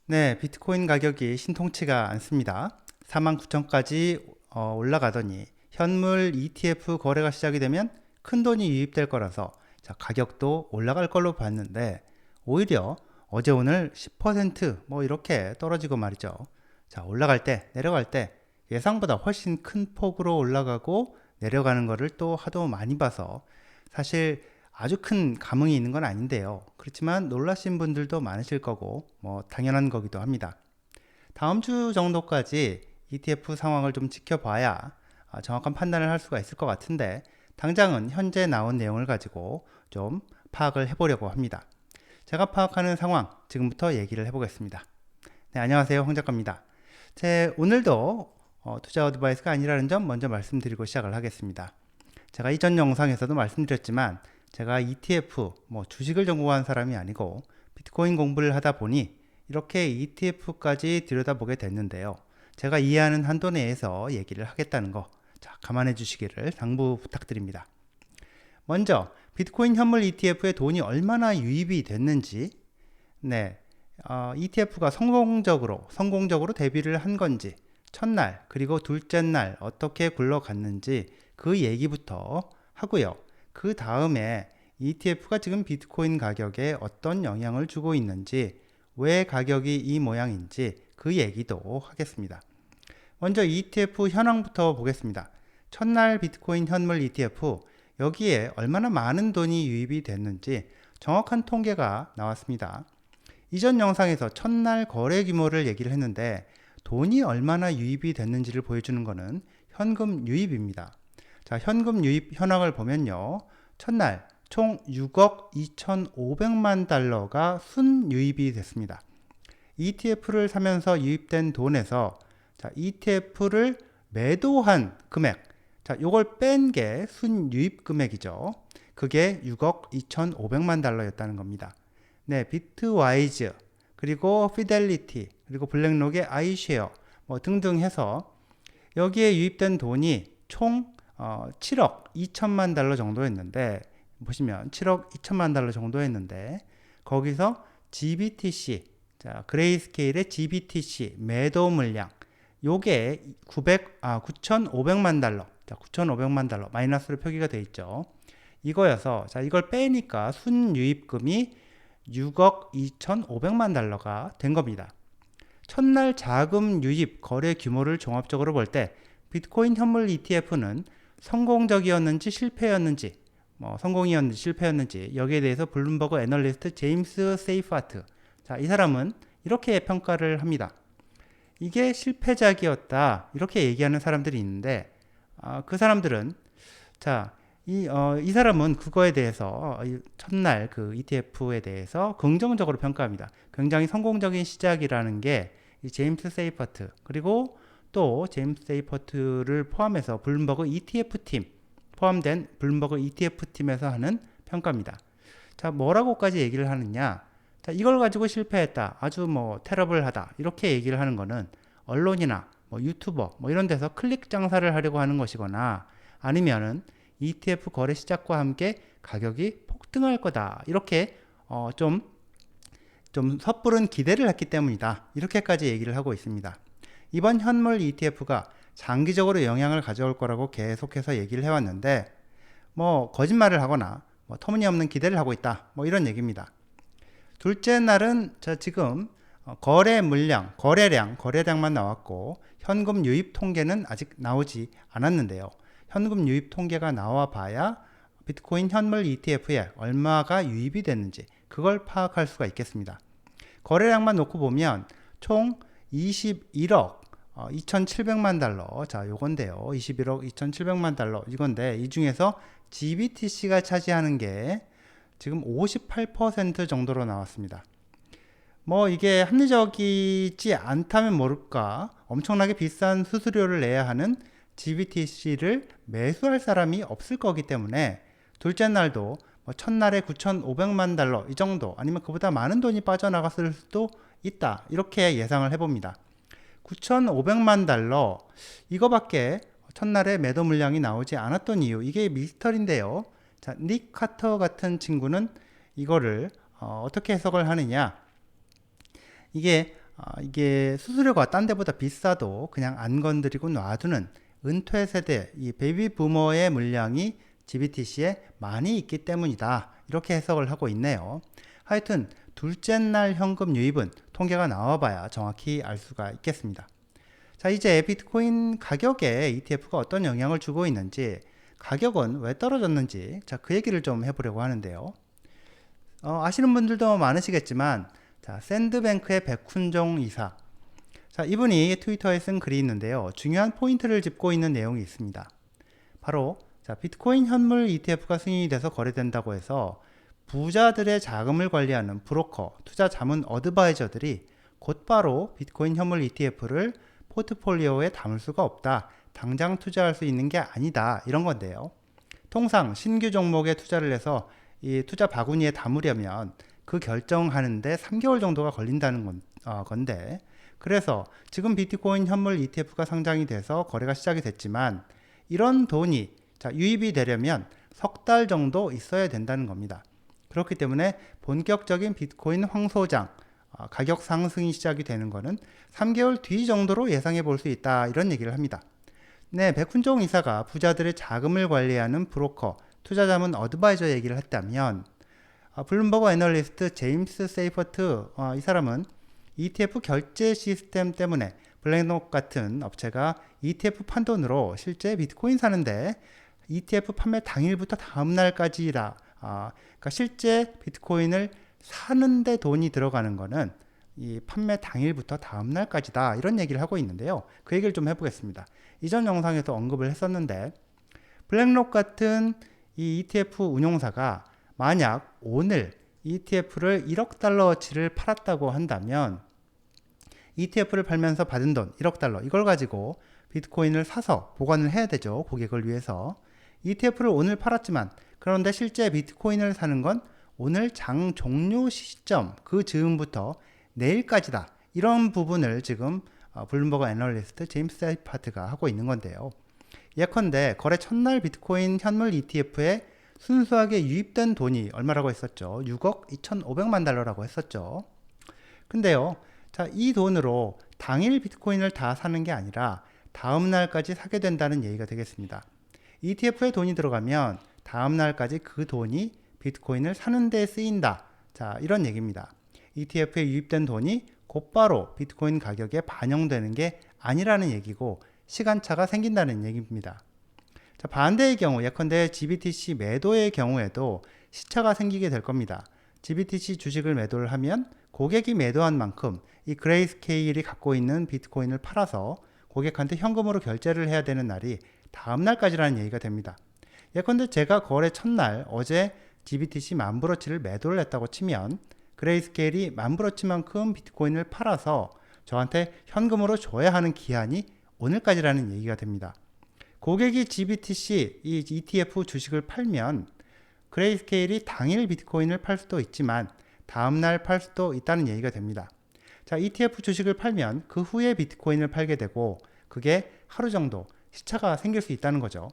네, 비트코인 가격이 신통치가 않습니다. 49,000까지 올라가더니 현물 ETF 거래가 시작이 되면 큰 돈이 유입될 거라서 가격도 올라갈 걸로 봤는데 오히려 어제 오늘 10% 이렇게 떨어지고 말이죠. 올라갈 때 내려갈 때 예상보다 훨씬 큰 폭으로 올라가고 내려가는 거를 또 하도 많이 봐서 사실 아주 큰 감흥이 있는 건 아닌데요. 그렇지만 놀라신 분들도 많으실 거고 당연한 거기도 합니다. 다음 주 정도까지 ETF 상황을 좀 지켜봐야 정확한 판단을 할 수가 있을 것 같은데 당장은 현재 나온 내용을 가지고 좀 파악을 해보려고 합니다. 제가 파악하는 상황 지금부터 얘기를 해보겠습니다. 네, 안녕하세요, 황 작가입니다. 오늘도 투자 어드바이스가 아니라는 점 먼저 말씀드리고 시작을 하겠습니다. 제가 이전 영상에서도 말씀드렸지만 제가 ETF, 주식을 전공한 사람이 아니고 비트코인 공부를 하다 보니 이렇게 ETF까지 들여다보게 됐는데요. 제가 이해하는 한도 내에서 얘기를 하겠다는 거, 감안해 주시기를 당부 부탁드립니다. 먼저 비트코인 현물 ETF에 돈이 얼마나 유입이 됐는지, ETF가 성공적으로 데뷔를 한 건지, 첫날 그리고 둘째 날 어떻게 굴러갔는지 그 얘기부터 하고요. 그 다음에 ETF가 지금 비트코인 가격에 어떤 영향을 주고 있는지, 왜 가격이 이 모양인지 그 얘기도 하겠습니다. 먼저 ETF 현황부터 보겠습니다. 첫날 비트코인 현물 ETF, 여기에 얼마나 많은 돈이 유입이 됐는지 정확한 통계가 나왔습니다. 이전 영상에서 첫날 거래 규모를 얘기를 했는데 돈이 얼마나 유입이 됐는지를 보여주는 것은 현금 유입입니다. 현금 유입 현황을 보면요. 첫날 총 6억 2,500만 달러가 순유입이 됐습니다. ETF를 사면서 유입된 돈에서 ETF를 매도한 금액, 요걸 뺀 게 순유입 금액이죠. 그게 6억 2,500만 달러였다는 겁니다. 네, 비트와이즈, 그리고 피델리티, 그리고 블랙록의 아이쉐어 등등 해서 여기에 유입된 돈이 총 7억 2천만 달러 정도였는데, 보시면 7억 2천만 달러 정도였는데 거기서 GBTC, 그레이스케일의 GBTC 매도 물량, 요게 9,500만 달러, 9,500만 달러 마이너스로 표기가 되어 있죠. 이거여서 이걸 빼니까 순유입금이 6억 2,500만 달러가 된 겁니다. 첫날 자금 유입 거래 규모를 종합적으로 볼 때 비트코인 현물 ETF는 성공적이었는지 실패였는지, 성공이었는지 실패였는지, 여기에 대해서 블룸버그 애널리스트 제임스 세이프하트, 이 사람은 이렇게 평가를 합니다. 이게 실패작이었다, 이렇게 얘기하는 사람들이 있는데 그 사람들은 이 사람은 그거에 대해서 첫날 그 ETF에 대해서 긍정적으로 평가합니다. 굉장히 성공적인 시작이라는 게 이 제임스 세이퍼트, 그리고 또 제임스 세이퍼트를 포함해서 블룸버그 ETF 팀, 포함된 블룸버그 ETF 팀에서 하는 평가입니다. 뭐라고까지 얘기를 하느냐? 이걸 가지고 실패했다, 아주 테러블하다, 이렇게 얘기를 하는 거는 언론이나 유튜버 이런 데서 클릭 장사를 하려고 하는 것이거나, 아니면은 ETF 거래 시작과 함께 가격이 폭등할 거다, 이렇게 좀 섣부른 기대를 했기 때문이다, 이렇게까지 얘기를 하고 있습니다. 이번 현물 ETF가 장기적으로 영향을 가져올 거라고 계속해서 얘기를 해왔는데 거짓말을 하거나 터무니없는 기대를 하고 있다, 이런 얘기입니다. 둘째 날은 지금 거래 물량, 거래량만 나왔고 현금 유입 통계는 아직 나오지 않았는데요. 현금 유입 통계가 나와 봐야 비트코인 현물 ETF에 얼마가 유입이 됐는지 그걸 파악할 수가 있겠습니다. 거래량만 놓고 보면 총 21억 2,700만 달러, 요건데요. 21억 2,700만 달러 이건데, 이 중에서 GBTC가 차지하는 게 지금 58% 정도로 나왔습니다. 이게 합리적이지 않다면 모를까, 엄청나게 비싼 수수료를 내야 하는 GBTC를 매수할 사람이 없을 거기 때문에 둘째 날도 첫날에 9,500만 달러 이 정도, 아니면 그보다 많은 돈이 빠져나갔을 수도 있다, 이렇게 예상을 해봅니다. 9,500만 달러, 이거밖에 첫날에 매도 물량이 나오지 않았던 이유, 이게 미스터리인데요. 닉 카터 같은 친구는 이거를 어떻게 해석을 하느냐, 이게 이게 수수료가 딴 데보다 비싸도 그냥 안 건드리고 놔두는 은퇴 세대 이 베이비 부머의 물량이 GBTC에 많이 있기 때문이다. 이렇게 해석을 하고 있네요. 하여튼 둘째 날 현금 유입은 통계가 나와봐야 정확히 알 수가 있겠습니다. 자, 이제 비트코인 가격에 ETF가 어떤 영향을 주고 있는지, 가격은 왜 떨어졌는지, 자, 그 얘기를 좀 해보려고 하는데요. 아시는 분들도 많으시겠지만, 자, 샌드뱅크의 백훈종 이사. 자, 이분이 트위터에 쓴 글이 있는데요. 중요한 포인트를 짚고 있는 내용이 있습니다. 바로, 자, 비트코인 현물 ETF가 승인이 돼서 거래된다고 해서 부자들의 자금을 관리하는 브로커, 투자 자문 어드바이저들이 곧바로 비트코인 현물 ETF를 포트폴리오에 담을 수가 없다. 당장 투자할 수 있는 게 아니다. 이런 건데요. 통상 신규 종목에 투자를 해서 이 투자 바구니에 담으려면 그 결정하는데 3개월 정도가 걸린다는 건데, 그래서 지금 비트코인 현물 ETF가 상장이 돼서 거래가 시작이 됐지만 이런 돈이 유입이 되려면 석 달 정도 있어야 된다는 겁니다. 그렇기 때문에 본격적인 비트코인 황소장, 가격 상승이 시작이 되는 것은 3개월 뒤 정도로 예상해 볼 수 있다. 이런 얘기를 합니다. 네, 백훈종 이사가 부자들의 자금을 관리하는 브로커, 투자자문 어드바이저 얘기를 했다면, 블룸버그 애널리스트 제임스 세이퍼트, 이 사람은 ETF 결제 시스템 때문에 블랙록 같은 업체가 ETF 판돈으로 실제 비트코인 사는데 ETF 판매 당일부터 다음날까지라, 그러니까 실제 비트코인을 사는데 돈이 들어가는 거는 이 판매 당일부터 다음날까지다. 이런 얘기를 하고 있는데요. 그 얘기를 좀 해보겠습니다. 이전 영상에서 언급을 했었는데, 블랙록 같은 이 ETF 운용사가 만약 오늘 ETF를 1억 달러어치를 팔았다고 한다면 ETF를 팔면서 받은 돈 1억 달러 이걸 가지고 비트코인을 사서 보관을 해야 되죠. 고객을 위해서. ETF를 오늘 팔았지만 그런데 실제 비트코인을 사는 건 오늘 장 종료 시점 그 즈음부터 내일까지다. 이런 부분을 지금 블룸버그 애널리스트 제임스 세이퍼트가 하고 있는 건데요. 예컨대 거래 첫날 비트코인 현물 ETF에 순수하게 유입된 돈이 얼마라고 했었죠? 6억 2,500만 달러라고 했었죠. 근데요, 자, 이 돈으로 당일 비트코인을 다 사는 게 아니라 다음 날까지 사게 된다는 얘기가 되겠습니다. ETF에 돈이 들어가면 다음 날까지 그 돈이 비트코인을 사는 데 쓰인다. 자, 이런 얘기입니다. ETF에 유입된 돈이 곧바로 비트코인 가격에 반영되는 게 아니라는 얘기고 시간차가 생긴다는 얘기입니다. 자, 반대의 경우 예컨대 GBTC 매도의 경우에도 시차가 생기게 될 겁니다. GBTC 주식을 매도를 하면 고객이 매도한 만큼 이 그레이스케일이 갖고 있는 비트코인을 팔아서 고객한테 현금으로 결제를 해야 되는 날이 다음 날까지라는 얘기가 됩니다. 예컨대 제가 거래 첫날 어제 GBTC 만불어치를 매도를 했다고 치면 그레이스케일이 만불어치만큼 비트코인을 팔아서 저한테 현금으로 줘야 하는 기한이 오늘까지라는 얘기가 됩니다. 고객이 GBTC 이 ETF 주식을 팔면 그레이스케일이 당일 비트코인을 팔 수도 있지만 다음날 팔 수도 있다는 얘기가 됩니다. 자, ETF 주식을 팔면 그 후에 비트코인을 팔게 되고 그게 하루 정도 시차가 생길 수 있다는 거죠.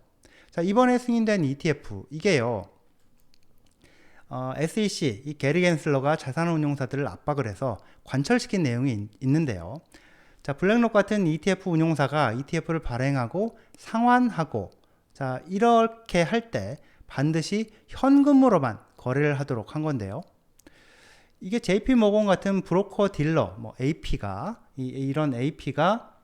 자, 이번에 승인된 ETF 이게요. SEC 이 게리 겐슬러가 자산운용사들을 압박을 해서 관철시킨 내용이 있는데요. 자, 블랙록 같은 ETF 운용사가 ETF를 발행하고 상환하고 자, 이렇게 할 때 반드시 현금으로만 거래를 하도록 한 건데요. 이게 JP 모건 같은 브로커 딜러 뭐 AP가 이런 AP가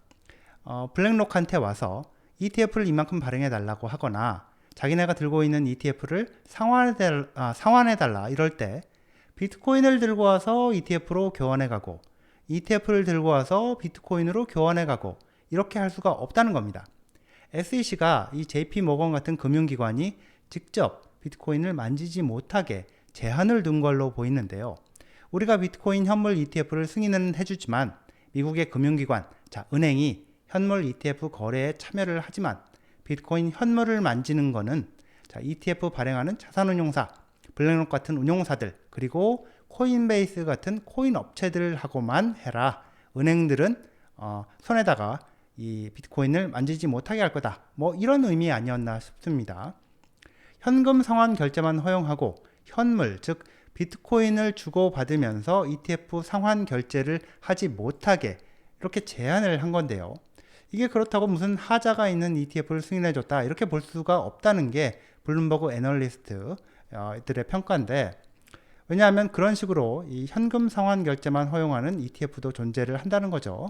블랙록한테 와서 ETF를 이만큼 발행해 달라고 하거나 자기네가 들고 있는 ETF를 상환해 달라 이럴 때 비트코인을 들고 와서 ETF로 교환해 가고 ETF를 들고 와서 비트코인으로 교환해 가고 이렇게 할 수가 없다는 겁니다. SEC가 이 JP 모건 같은 금융기관이 직접 비트코인을 만지지 못하게 제한을 둔 걸로 보이는데요. 우리가 비트코인 현물 ETF를 승인은 해주지만 미국의 금융기관, 자, 은행이 현물 ETF 거래에 참여를 하지만 비트코인 현물을 만지는 거는 자, ETF 발행하는 자산운용사, 블랙록 같은 운용사들, 그리고 코인베이스 같은 코인 업체들하고만 해라. 은행들은 손에다가 이 비트코인을 만지지 못하게 할 거다. 뭐 이런 의미 아니었나 싶습니다. 현금 상환 결제만 허용하고 현물, 즉 비트코인을 주고받으면서 ETF 상환 결제를 하지 못하게 이렇게 제한을 한 건데요. 이게 그렇다고 무슨 하자가 있는 ETF를 승인해줬다 이렇게 볼 수가 없다는 게 블룸버그 애널리스트들의 평가인데, 왜냐하면 그런 식으로 이 현금 상환 결제만 허용하는 ETF도 존재를 한다는 거죠.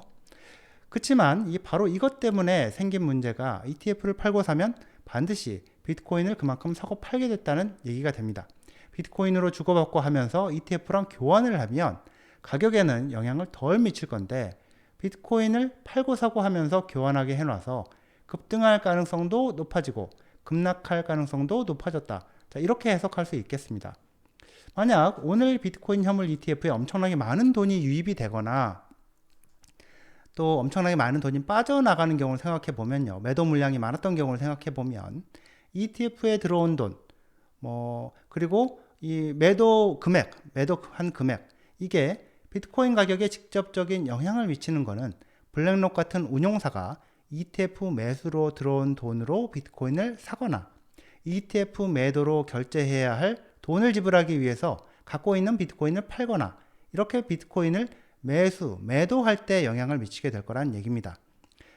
그렇지만 바로 이것 때문에 생긴 문제가 ETF를 팔고 사면 반드시 비트코인을 그만큼 사고 팔게 됐다는 얘기가 됩니다. 비트코인으로 주고받고 하면서 ETF랑 교환을 하면 가격에는 영향을 덜 미칠 건데, 비트코인을 팔고 사고 하면서 교환하게 해놔서 급등할 가능성도 높아지고 급락할 가능성도 높아졌다. 자, 이렇게 해석할 수 있겠습니다. 만약 오늘 비트코인 현물 ETF에 엄청나게 많은 돈이 유입이 되거나 또 엄청나게 많은 돈이 빠져나가는 경우를 생각해 보면요, 매도 물량이 많았던 경우를 생각해 보면 ETF에 들어온 돈, 그리고 이 매도한 금액, 이게 비트코인 가격에 직접적인 영향을 미치는 것은 블랙록 같은 운용사가 ETF 매수로 들어온 돈으로 비트코인을 사거나 ETF 매도로 결제해야 할 돈을 지불하기 위해서 갖고 있는 비트코인을 팔거나 이렇게 비트코인을 매도할 때 영향을 미치게 될 거란 얘기입니다.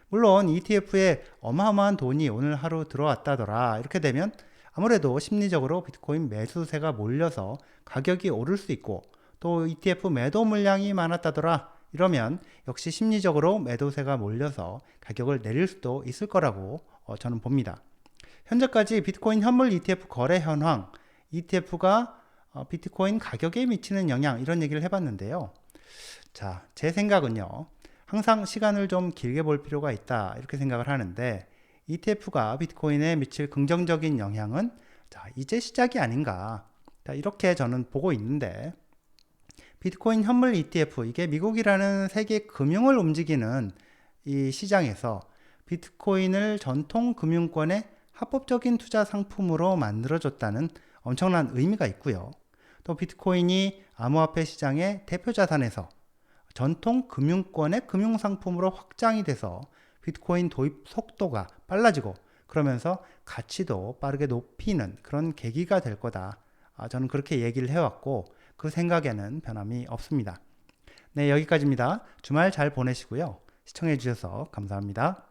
물론 ETF에 어마어마한 돈이 오늘 하루 들어왔다더라 이렇게 되면 아무래도 심리적으로 비트코인 매수세가 몰려서 가격이 오를 수 있고, 또 ETF 매도 물량이 많았다더라 이러면 역시 심리적으로 매도세가 몰려서 가격을 내릴 수도 있을 거라고 저는 봅니다. 현재까지 비트코인 현물 ETF 거래 현황, ETF가 비트코인 가격에 미치는 영향, 이런 얘기를 해봤는데요. 자, 제 생각은요, 항상 시간을 좀 길게 볼 필요가 있다 이렇게 생각을 하는데, ETF가 비트코인에 미칠 긍정적인 영향은 이제 시작이 아닌가, 이렇게 저는 보고 있는데, 비트코인 현물 ETF, 이게 미국이라는 세계 금융을 움직이는 이 시장에서 비트코인을 전통 금융권의 합법적인 투자 상품으로 만들어줬다는 엄청난 의미가 있고요. 또 비트코인이 암호화폐 시장의 대표 자산에서 전통 금융권의 금융상품으로 확장이 돼서 비트코인 도입 속도가 빨라지고, 그러면서 가치도 빠르게 높이는 그런 계기가 될 거다. 저는 그렇게 얘기를 해왔고 그 생각에는 변함이 없습니다. 네, 여기까지입니다. 주말 잘 보내시고요. 시청해 주셔서 감사합니다.